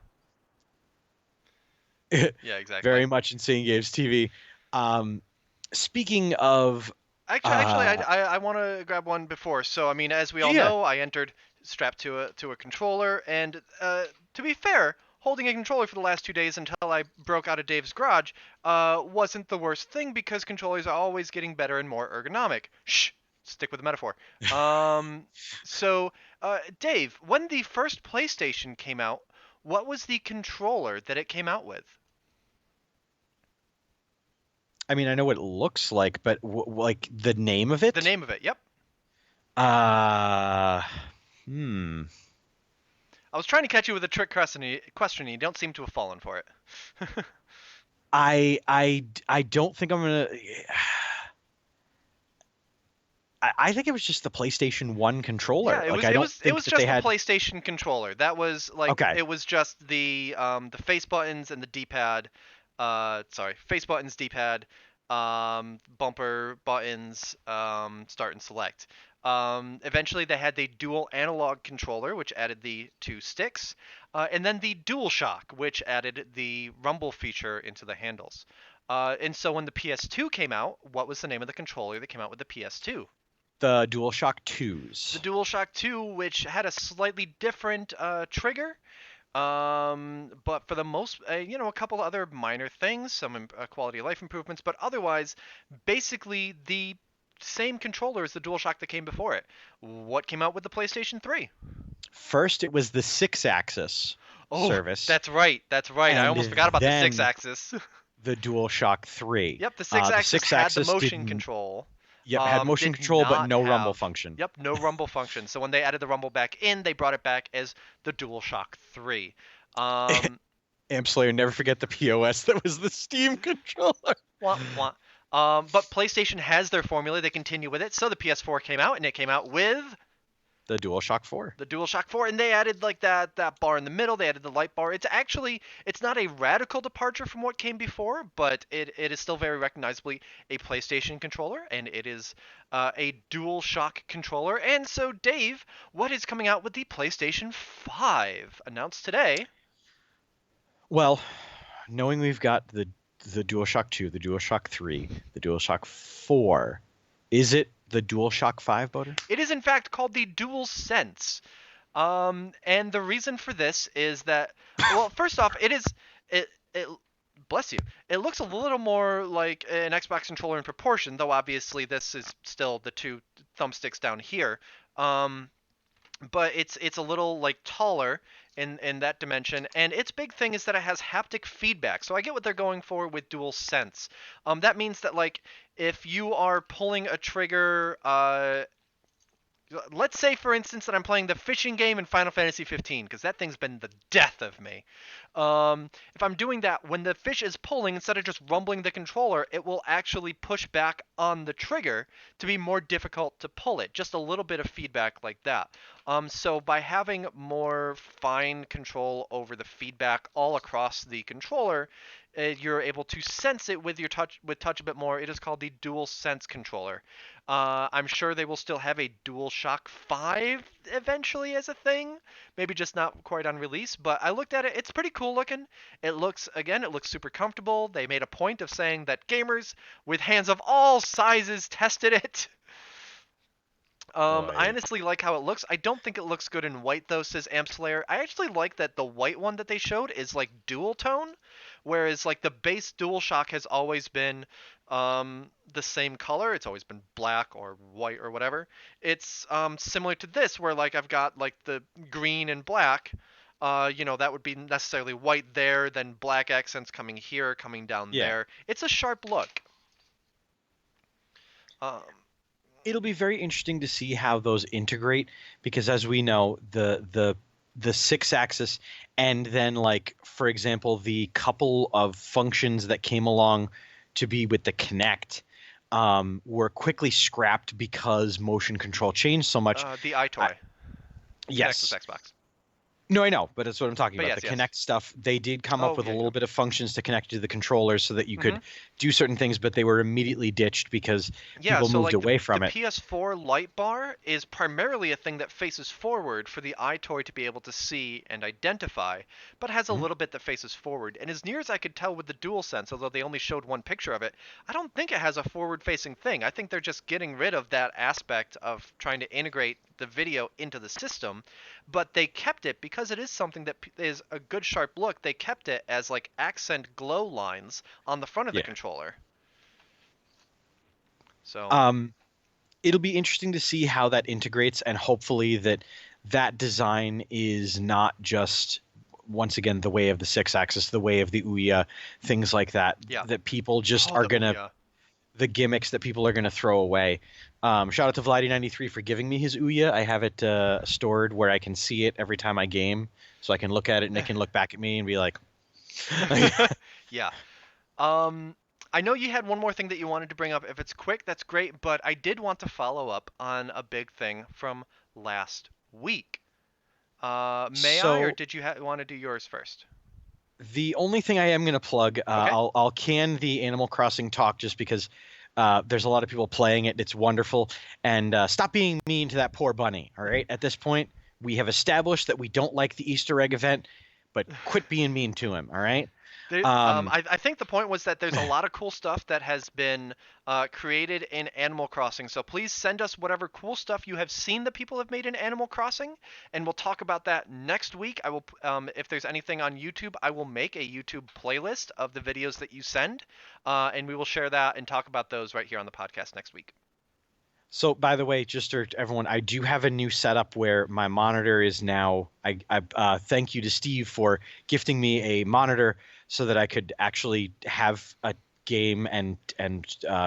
Yeah, exactly. very much Insane Games TV. Um, speaking of, Actually, uh, I want to grab one before. So, I mean, as we all yeah, know, I entered strapped to a controller, and to be fair, holding a controller for the last 2 days until I broke out of Dave's garage wasn't the worst thing because controllers are always getting better and more ergonomic. Shh, stick with the metaphor. Um, so, Dave, when the first PlayStation came out, what was the controller that it came out with? I mean, I know what it looks like, but like the name of The it? name of it. Yep. Uh, hmm. I was trying to catch you with a trick question, and you don't seem to have fallen for it. I don't think I'm gonna. I think it was just the PlayStation 1 Yeah, controller. it Like, was I it don't was it think was that they just the had. PlayStation controller. That was like Okay, it was just the face buttons and the D-pad. Sorry, face buttons, D-pad, bumper buttons, start and select. Eventually, they had the dual analog controller, which added the two sticks, and then the DualShock, which added the rumble feature into the handles. And so when the PS2 came out, what was the name of the controller that came out with the PS2? the DualShock The 2s. DualShock 2, which had a slightly different trigger, but for the most, a couple other minor things, some quality of life improvements, but otherwise, basically the same controller as the DualShock that came before it. What came out with the PlayStation 3? First, it was the six-axis Oh, service, that's right. That's right. I and almost forgot about the six then axis. the DualShock 3. Yep, the six The axis had the six-axis motion didn't. control. Yep, had motion Did control but not no rumble have. function. Yep, no rumble function. So when they added the rumble back in, they brought it back as the DualShock 3. Um, Amp Slayer, never forget the POS that was the Steam controller. wah, wah. But PlayStation has their formula. They continue with it. So the PS4 came out, and it came out with The DualShock 4. the DualShock 4, and they added like that bar in the middle. They added the light bar. It's not a radical departure from what came before, but it is still very recognizably a PlayStation controller, and it is a DualShock controller. And so, Dave, what is coming out with the PlayStation 5 announced today? Well, knowing we've got the DualShock 2, the DualShock 3, the DualShock 4, is it the DualShock 5, Boder? It is in fact called the DualSense. And the reason for this is that, well, first off, it bless you. It looks a little more like an Xbox controller in proportion, though obviously this is still the two thumbsticks down here. Um, but it's a little like taller in that dimension, and its big thing is that it has haptic feedback. So I get what they're going for with DualSense. That means that like if you are pulling a trigger, let's say for instance that I'm playing the fishing game in Final Fantasy 15 because that thing's been the death of me. If I'm doing that, when the fish is pulling, instead of just rumbling the controller, it will actually push back on the trigger to be more difficult to pull it. Just a little bit of feedback like that. So by having more fine control over the feedback all across the controller, you're able to sense it with your touch a bit more. It is called the Dual Sense controller. I'm sure they will still have a DualShock 5 eventually as a thing. Maybe just not quite on release, but I looked at it. It's pretty cool looking. It looks super comfortable. They made a point of saying that gamers with hands of all sizes tested it. I Boy. honestly like how it looks. I don't think it looks good in white though, says Amp Slayer. I actually like that the white one that they showed is like dual tone, whereas like the base DualShock has always been the same color. It's always been black or white or whatever. It's similar to this where like I've got like the green and black. That would be necessarily white there, then black accents coming here, coming down Yeah. there. It's a sharp look. Um, It'll be very interesting to see how those integrate, because as we know, the six axis, and then, like, for example, the couple of functions that came along to be with the Kinect, were quickly scrapped because motion control changed so much. The I, iToy connects with yes. Xbox. No, I know, but that's what I'm talking But about. The yes, yes. Kinect stuff, they did come up Oh with a yeah, little yeah. bit of functions to connect to the controllers so that you hmm could do certain things, but they were immediately ditched because Yeah, people so moved like away the from it. PS4 light bar is primarily a thing that faces forward for the iToy to be able to see and identify, but has a Mhm. little bit that faces forward. And as near as I could tell with the DualSense, although they only showed one picture of it, I don't think it has a forward-facing thing. I think they're just getting rid of that aspect of trying to integrate the video into the system, but they kept it because it is something that is a good sharp look. They kept it as like accent glow lines on the front of the Yeah. controller. So, Um, it'll be interesting to see how that integrates, and hopefully that design is not just once again the way of the six axis, the way of the Ouya, things like that. yeah. That people just Oh, are the gonna Ouya. the gimmicks that people are gonna throw away. Shout out to Vladi93 for giving me his Ouya. I have it stored where I can see it every time I game, so I can look at it and it can look back at me and be like, Yeah. Um, I know you had one more thing that you wanted to bring up. If it's quick, that's great, but I did want to follow up on a big thing from last week. May I, or so. did you want to do yours first? The only thing I am going to plug, Okay. I'll can the Animal Crossing talk just because there's a lot of people playing it. It's wonderful, and stop being mean to that poor bunny. All right, at this point, we have established that we don't like the Easter egg event, but quit being mean to him. All right. Um, I think the point was that there's a lot of cool stuff that has been created in Animal Crossing. So please send us whatever cool stuff you have seen that people have made in Animal Crossing, and we'll talk about that next week. I will, if there's anything on YouTube, I will make a YouTube playlist of the videos that you send, and we will share that and talk about those right here on the podcast next week. so, by the way, just to everyone, I do have a new setup where my monitor is now. Thank you to Steve for gifting me a monitor so that I could actually have a game and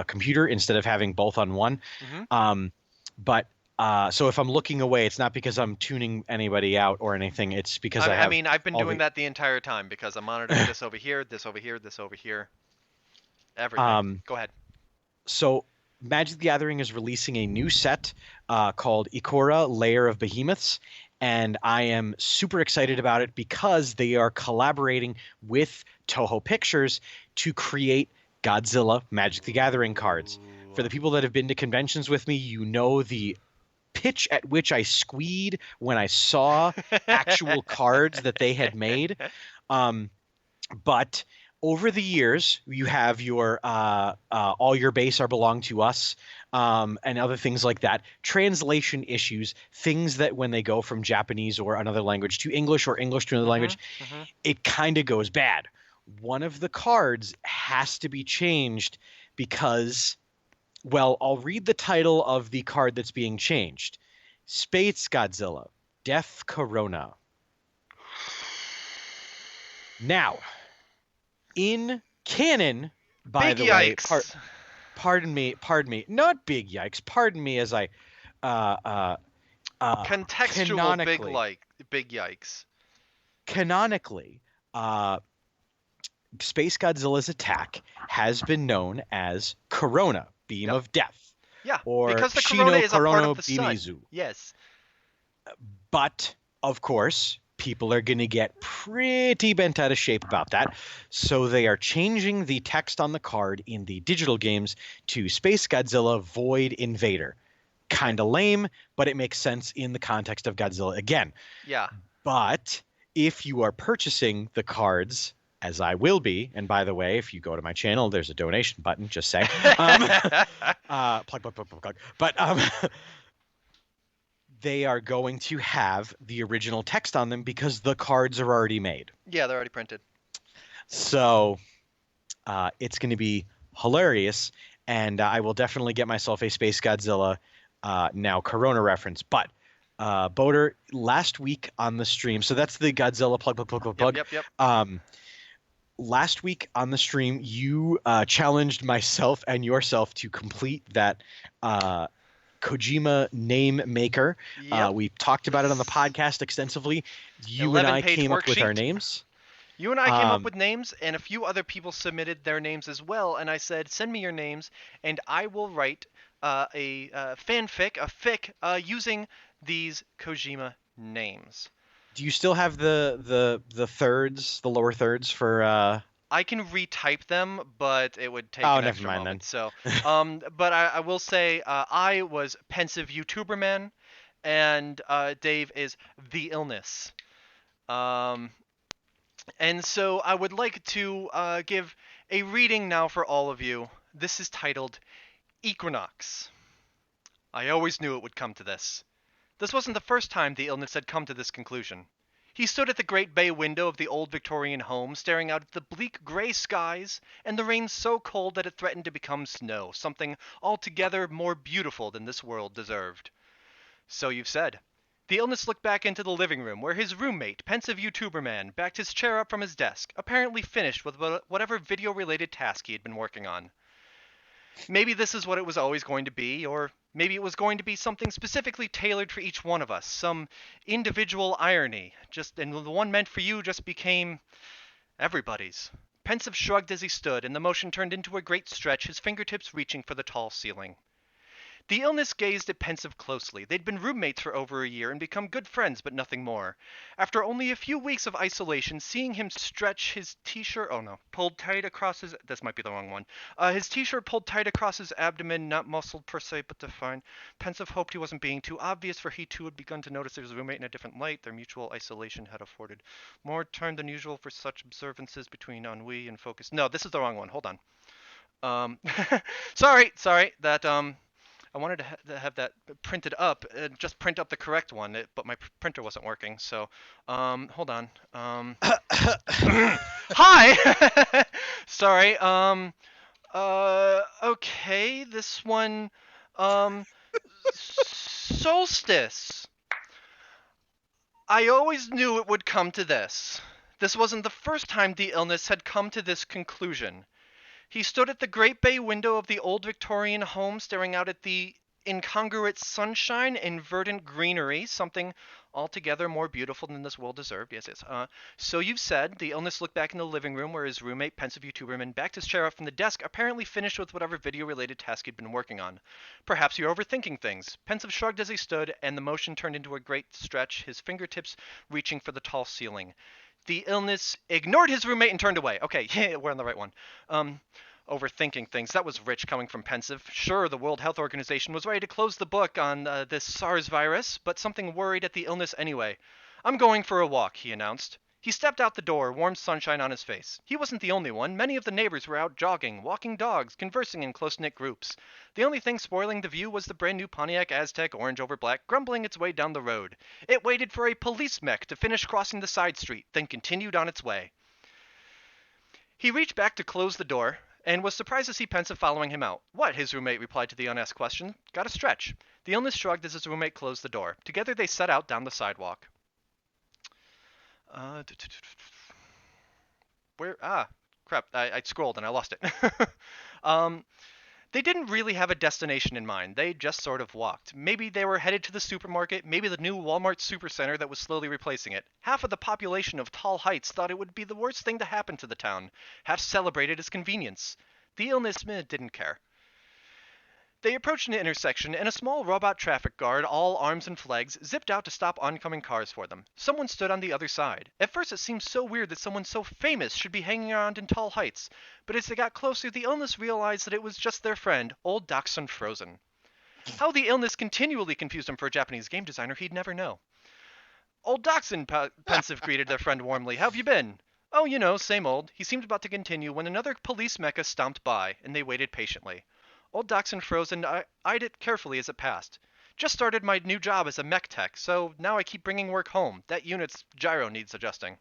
computer instead of having both on one. hmm Um, but so if I'm looking away, it's not because I'm tuning anybody out or anything. It's because I I have mean, I've been all doing the. that the entire time because I'm monitoring this over here, this over here, this over here, everything. um, Go ahead. so Magic the Gathering is releasing a new set called Ikora Lair of Behemoths, and I am super excited about it because they are collaborating with Toho Pictures to create Godzilla Magic the Gathering cards. For Ooh. the people that have been to conventions with me, you know the pitch at which I squeed when I saw actual cards that they had made. Um, but over the years, you have your all your base are belong to us, and other things like that. Translation issues, things that when they go from Japanese or another language to English or English to another Mhm. language, Mhm. it kind of goes bad. One of the cards has to be changed because, well, I'll read the title of the card that's being changed. Space Godzilla, Death Corona. Now, in canon, by Big the way, yikes. pardon me, not big yikes, pardon me as I uh uh Contextual big yikes. canonically, uh Space Godzilla's attack has been known as Corona, Beam Yep. of Death, Yeah, or because the corona Shino is a part of Korono the sun. Bimizu. Yes. But of course, people are going to get pretty bent out of shape about that. So they are changing the text on the card in the digital games to Space Godzilla Void Invader. Kind of lame, but it makes sense in the context of Godzilla again. Yeah. But if you are purchasing the cards, as I will be, and by the way, if you go to my channel, there's a donation button, just saying. Um, plug. But they are going to have the original text on them because the cards are already made. Yeah, they're already printed. So it's going to be hilarious, and I will definitely get myself a Space Godzilla now Corona reference. But Boater, last week on the stream, so that's the Godzilla plug. Yep. Last week on the stream, you challenged myself and yourself to complete that Kojima name maker. Yep. We talked about it on the podcast extensively. You and I 11-page came up with our worksheet. names. You and I came up Um, with names, and a few other people submitted their names as well. And I said, send me your names, and I will write a fanfic, a fic, using these Kojima names. do you still have the thirds, the lower thirds for I can retype them, but it would take Oh, an never extra mind then. moment. So, but I will say I was pensive YouTuber man, and Dave is the illness. Um, and so I would like to give a reading now for all of you. This is titled Equinox. I always knew it would come to this. This wasn't the first time the illness had come to this conclusion. He stood at the great bay window of the old Victorian home, staring out at the bleak gray skies and the rain so cold that it threatened to become snow, something altogether more beautiful than this world deserved. So you've said. The illness looked back into the living room, where his roommate, pensive YouTuber man, backed his chair up from his desk, apparently finished with whatever video-related task he had been working on. Maybe this is what it was always going to be, or maybe it was going to be something specifically tailored for each one of us, some individual irony, and the one meant for you just became everybody's. Pensive shrugged as he stood, and the motion turned into a great stretch, his fingertips reaching for the tall ceiling. The illness gazed at Pensive closely. They'd been roommates for over a year and become good friends, but nothing more. After only a few weeks of isolation, seeing him stretch his t-shirt, oh no, pulled tight across his, this might be the wrong one. His t-shirt pulled tight across his abdomen, not muscled per se, but defined. Pensive hoped he wasn't being too obvious, for he too had begun to notice his roommate in a different light. Their mutual isolation had afforded more time than usual for such observances between ennui and focus. No, this is the wrong one. Hold on. Um, sorry, I wanted to have that printed up, just print up the correct one, but my printer wasn't working. So, hold on. Hi. Sorry. Okay. This one. Um. Solstice. I always knew it would come to this. This wasn't the first time the illness had come to this conclusion. He stood at the great bay window of the old Victorian home, staring out at the incongruous sunshine and verdant greenery, something altogether more beautiful than this world deserved. Yes, yes. So you've said. The illness looked back in the living room where his roommate, pensive YouTuberman, backed his chair up from the desk, apparently finished with whatever video-related task he'd been working on. Perhaps you're overthinking things. Pensive shrugged as he stood, and the motion turned into a great stretch, his fingertips reaching for the tall ceiling. The illness ignored his roommate and turned away. Okay, yeah, we're on the right one. Overthinking things. That was rich coming from Pensive. Sure, the World Health Organization was ready to close the book on this SARS virus, but something worried at the illness anyway. I'm going for a walk, he announced. He stepped out the door, warm sunshine on his face. He wasn't the only one. Many of the neighbors were out jogging, walking dogs, conversing in close-knit groups. The only thing spoiling the view was the brand new Pontiac Aztek orange over black grumbling its way down the road. It waited for a police mech to finish crossing the side street, then continued on its way. He reached back to close the door, and was surprised to see Pensive following him out. What? His roommate replied to the unasked question. Got a stretch. The illness shrugged as his roommate closed the door. Together they set out down the sidewalk. Where? Ah, crap. I scrolled and I lost it. um, they didn't really have a destination in mind. They just sort of walked. Maybe they were headed to the supermarket, maybe the new Walmart supercenter that was slowly replacing it. Half of the population of Tall Heights thought it would be the worst thing to happen to the town. Half celebrated its convenience. The illness didn't care. They approached an intersection, and a small robot traffic guard, all arms and flags, zipped out to stop oncoming cars for them. Someone stood on the other side. At first it seemed so weird that someone so famous should be hanging around in Tall Heights, but as they got closer, the illness realized that it was just their friend, old Dachshund Frozen. How the illness continually confused him for a Japanese game designer, he'd never know. Old Dachshund, Pensive greeted their friend warmly. How have you been? Oh, you know, same old. He seemed about to continue when another police mecha stomped by, and they waited patiently. Old Dachshund Frozen eyed it carefully as it passed. Just started my new job as a mech tech, so now I keep bringing work home. That unit's gyro needs adjusting.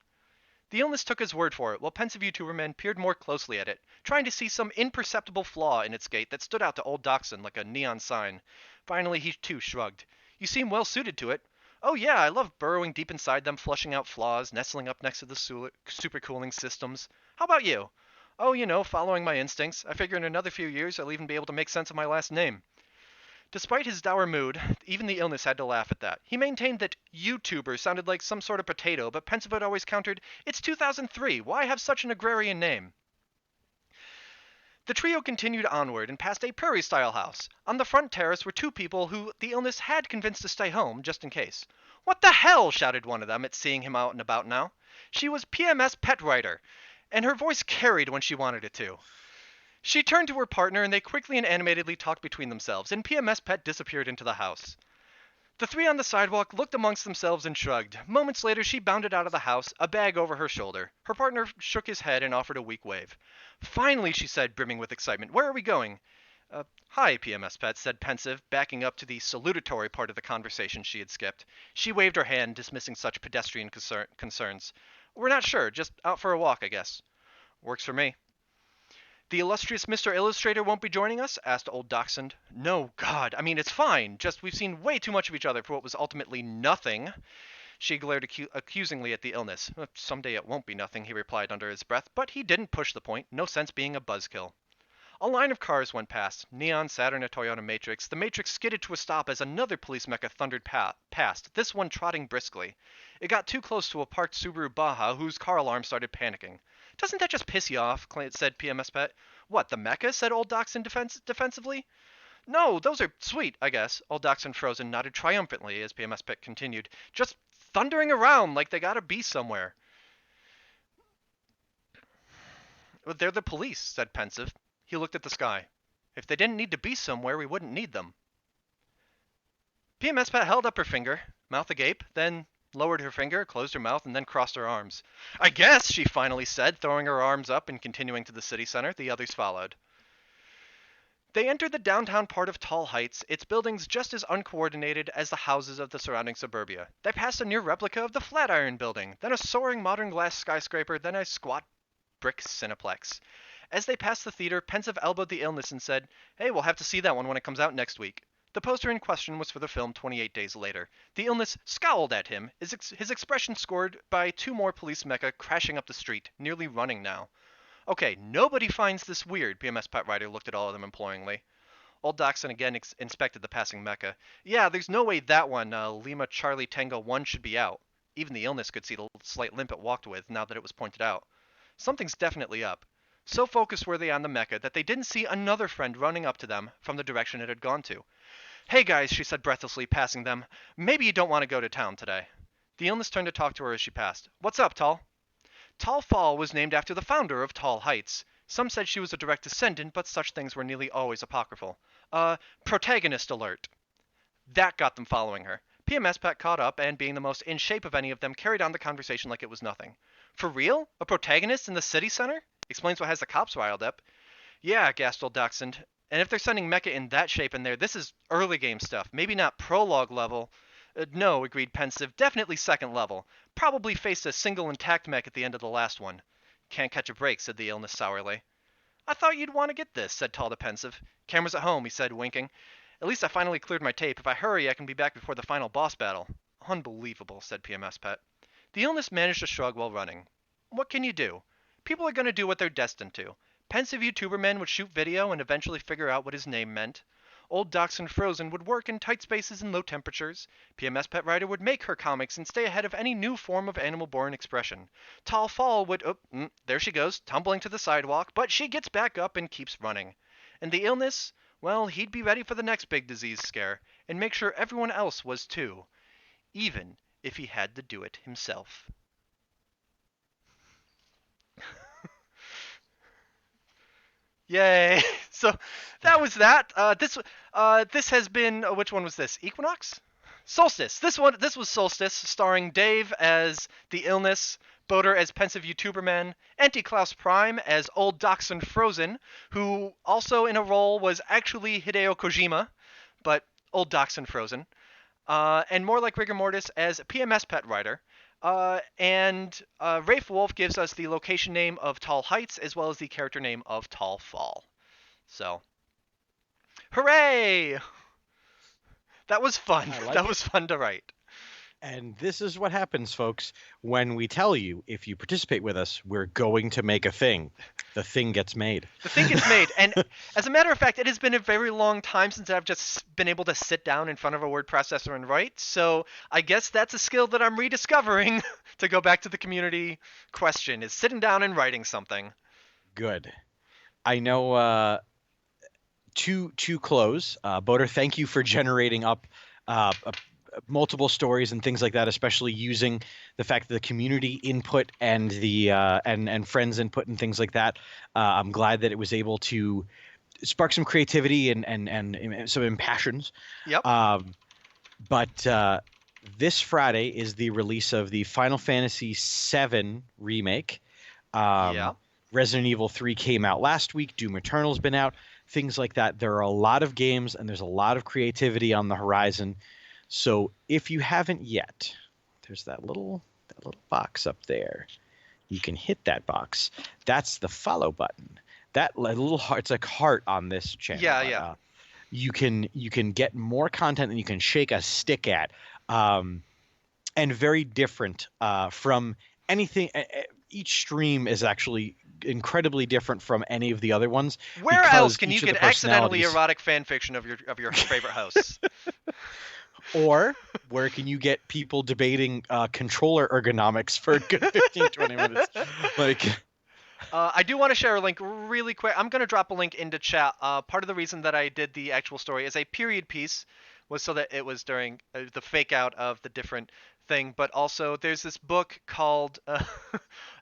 The illness took his word for it, while pensive YouTuberman peered more closely at it, trying to see some imperceptible flaw in its gait that stood out to old Dachshund like a neon sign. Finally, he too shrugged. You seem well suited to it. Oh yeah, I love burrowing deep inside them, flushing out flaws, nestling up next to the supercooling systems. How about you? Oh, you know, following my instincts. I figure in another few years I'll even be able to make sense of my last name. Despite his dour mood, even the illness had to laugh at that. He maintained that YouTuber sounded like some sort of potato, but Pensive had always countered, "It's 2003, why have such an agrarian name?" The trio continued onward and passed a prairie-style house. On the front terrace were two people who the illness had convinced to stay home, just in case. "What the hell?" shouted one of them at seeing him out and about now. She was PMS Pet Writer, and her voice carried when she wanted it to. She turned to her partner and they quickly and animatedly talked between themselves, and PMS Pet disappeared into the house. The three on the sidewalk looked amongst themselves and shrugged. Moments later, she bounded out of the house, a bag over her shoulder. Her partner shook his head and offered a weak wave. "Finally," she said, brimming with excitement. "Where are we going?" Hi, PMS Pet, said Pensive, backing up to the salutatory part of the conversation she had skipped. She waved her hand, dismissing such pedestrian concerns. "We're not sure. Just out for a walk, I guess." "Works for me." "The illustrious Mr. Illustrator won't be joining us?" asked old Dachshund. "No, God, I mean, it's fine. Just we've seen way too much of each other for what was ultimately nothing." She glared accusingly at the illness. "Someday it won't be nothing," he replied under his breath, but he didn't push the point. No sense being a buzzkill. A line of cars went past. Neon, Saturn, a Toyota Matrix. The Matrix skidded to a stop as another police mecha thundered past, this one trotting briskly. It got too close to a parked Subaru Baja, whose car alarm started panicking. "Doesn't that just piss you off?" said PMS Pet. "What, the mecha?" said Old Dachshund defensively. "No, those are sweet, I guess." Old Dachshund Frozen nodded triumphantly as PMS Pet continued. "Just thundering around like they gotta be somewhere." "They're the police," said Pensive. He looked at the sky. "If they didn't need to be somewhere, we wouldn't need them." PMS Pet held up her finger, mouth agape, then lowered her finger, closed her mouth, and then crossed her arms. "I guess," she finally said, throwing her arms up and continuing to the city center. The others followed. They entered the downtown part of Tall Heights, its buildings just as uncoordinated as the houses of the surrounding suburbia. They passed a near replica of the Flatiron Building, then a soaring modern glass skyscraper, then a squat brick cineplex. As they passed the theater, Pensive elbowed the illness and said, "Hey, we'll have to see that one when it comes out next week." The poster in question was for the film 28 Days Later. The illness scowled at him, his expression scored by two more police mecha crashing up the street, nearly running now. "Okay, nobody finds this weird." PMS Pet Rider looked at all of them imploringly. Old Dachshund again inspected the passing mecha. "Yeah, there's no way that one, Lima Charlie Tango 1, should be out." Even the illness could see the slight limp it walked with now that it was pointed out. Something's definitely up. So focused were they on the mecha that they didn't see another friend running up to them from the direction it had gone to. "Hey guys," she said breathlessly, passing them. "Maybe you don't want to go to town today." The illness turned to talk to her as she passed. "What's up, Tall?" Tall Fall was named after the founder of Tall Heights. Some said she was a direct descendant, but such things were nearly always apocryphal. Protagonist alert. That got them following her. PMS Pet caught up, and being the most in shape of any of them, carried on the conversation like it was nothing. "For real? A protagonist in the city center? Explains what has the cops riled up." "Yeah," gasped old Dachshund. "And if they're sending mecha in that shape in there, this is early game stuff. Maybe not prologue level." No," agreed Pensive. "Definitely second level. Probably faced a single intact mech at the end of the last one." "Can't catch a break," said the illness sourly. "I thought you'd want to get this," said Tall to Pensive. "Camera's at home," he said, winking. "At least I finally cleared my tape. If I hurry, I can be back before the final boss battle." "Unbelievable," said PMS Pet. The illness managed to shrug while running. What can you do? People are going to do what they're destined to. Pensive YouTuber men would shoot video and eventually figure out what his name meant. Old Dachshund Frozen would work in tight spaces and low temperatures. PMS Pet Writer would make her comics and stay ahead of any new form of animal-born expression. Tall Fall would... there she goes, tumbling to the sidewalk, but she gets back up and keeps running. And the illness? Well, he'd be ready for the next big disease scare, and make sure everyone else was too. Even if he had to do it himself. Yay! So that was that. This has been which one was this? Equinox? Solstice. This was Solstice, starring Dave as the illness, Boater as pensive YouTuber man, Anti-Klaus Prime as old Dachshund Frozen, who also in a role was actually Hideo Kojima, but old Dachshund Frozen, and more like rigor mortis as PMS Pet Writer. And Rafe Wolf gives us the location name of Tall Heights as well as the character name of Tall Fall. So, hooray! That was fun. I like That it. was fun to write. And this is what happens, folks, when we tell you if you participate with us, we're going to make a thing. The thing gets made. The thing gets made, and as a matter of fact, it has been a very long time since I've just been able to sit down in front of a word processor and write. So I guess that's a skill that I'm rediscovering. To go back to the community question, is sitting down and writing something. Good. I know to close, Boater, thank you for generating up multiple stories and things like that, especially using the fact that the community input and the and friends input and things like that. I'm glad that it was able to spark some creativity and some impassions. Yep. Um, but this Friday is the release of the Final Fantasy VII remake. Um, Yeah. Resident Evil 3 came out last week. Doom Eternal's been out. Things like that. There are a lot of games and there's a lot of creativity on the horizon. So if you haven't yet, there's that little box up there. You can hit that box. That's the follow button. That little heart, it's like heart on this channel, Yeah. but Yeah. you can get more content than you can shake a stick at, um, and very different from anything. Each stream is actually incredibly different from any of the other ones Where else because can you each of the get accidentally personalities. erotic fan fiction of your favorite hosts? Or where can you get people debating controller ergonomics for a good 15, 20 minutes? Like, I do want to share a link really quick. I'm going to drop a link into chat. Part of the reason that I did the actual story is a period piece, was so that it was during the fake out of the different thing. But also, there's this book called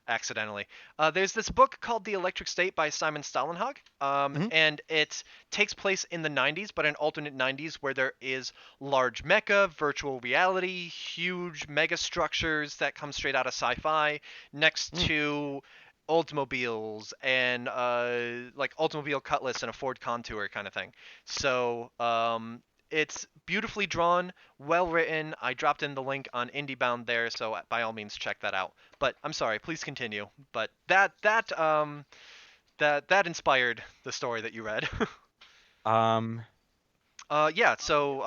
accidentally. There's this book called The Electric State by Simon Stalenhag, mhm, and it takes place in the 90s, but an alternate 90s where there is large mecha, virtual reality, huge mega structures that come straight out of sci-fi, next mm. to Oldsmobiles and like Oldsmobile Cutlass and a Ford Contour kind of thing. So it's beautifully drawn, well written. I dropped in the link on IndieBound there, so by all means check that out. But I'm sorry, please continue. But that inspired the story that you read. um, Yeah, so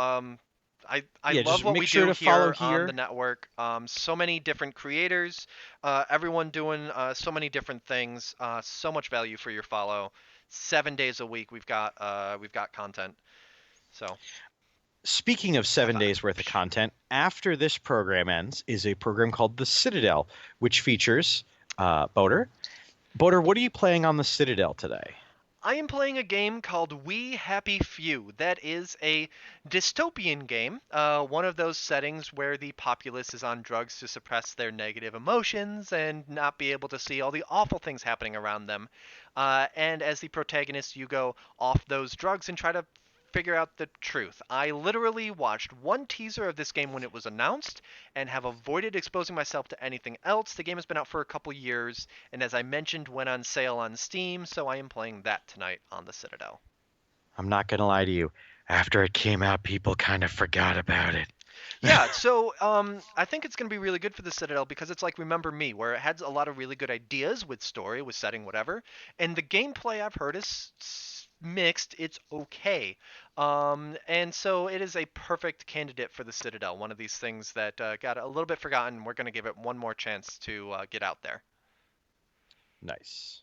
I yeah, love just what make we sure do to follow here on the here. network. So many different creators, everyone doing so many different things. So much value for your follow. 7 days a week, we've got content. So Speaking of high 7 days five. worth of content, after this program ends is a program called The Citadel, which features Boater. Boater, what are you playing on The Citadel today? I am playing a game called We Happy Few. That is a dystopian game, one of those settings where the populace is on drugs to suppress their negative emotions and not be able to see all the awful things happening around them. And as the protagonist, you go off those drugs and try to figure out the truth. I literally watched one teaser of this game when it was announced and have avoided exposing myself to anything else. The game has been out for a couple years, and as I mentioned, went on sale on Steam, so I am playing that tonight on the Citadel. I'm not gonna lie to you. After it came out, people kind of forgot about it. Yeah, so I think it's going to be really good for the Citadel because it's like Remember Me, where it has a lot of really good ideas with story, with setting, whatever. And the gameplay I've heard is mixed. It's okay, and so it is a perfect candidate for the Citadel. One of these things that got a little bit forgotten. We're going to give it one more chance to get out there. Nice.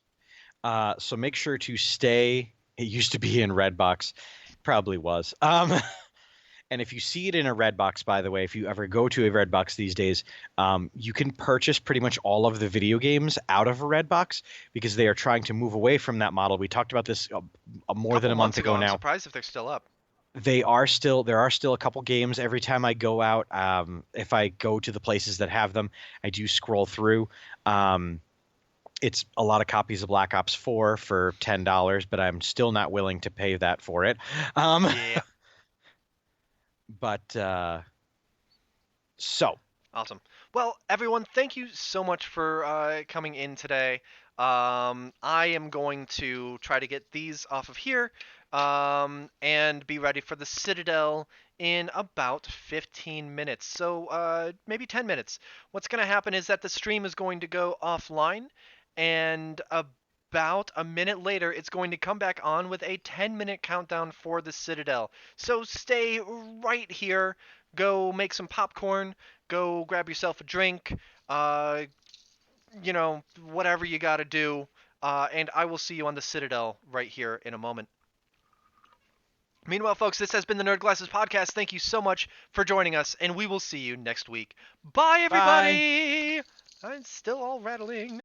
So make sure to stay. It used to be in Redbox, probably was. And if you see it in a Redbox, by the way, if you ever go to a Redbox these days, you can purchase pretty much all of the video games out of a Redbox because they are trying to move away from that model. We talked about this more than Couple a month months ago, ago I'm now. surprised if they're still up. There are still a couple games every time I go out. If I go to the places that have them, I do scroll through. Um, it's a lot of copies of Black Ops 4 for $10, but I'm still not willing to pay that for it. Um, Yeah, but so awesome. Well, everyone, thank you so much for coming in today. I am going to try to get these off of here and be ready for the Citadel in about 15 minutes. So maybe 10 minutes. What's going to happen is that the stream is going to go offline, and about a minute later, it's going to come back on with a 10-minute countdown for the Citadel. So stay right here. Go make some popcorn. Go grab yourself a drink. Uh, whatever you got to do. And I will see you on the Citadel right here in a moment. Meanwhile, folks, this has been the Nerd Glasses Podcast. Thank you so much for joining us, and we will see you next week. Bye, Bye. everybody! I'm still all rattling.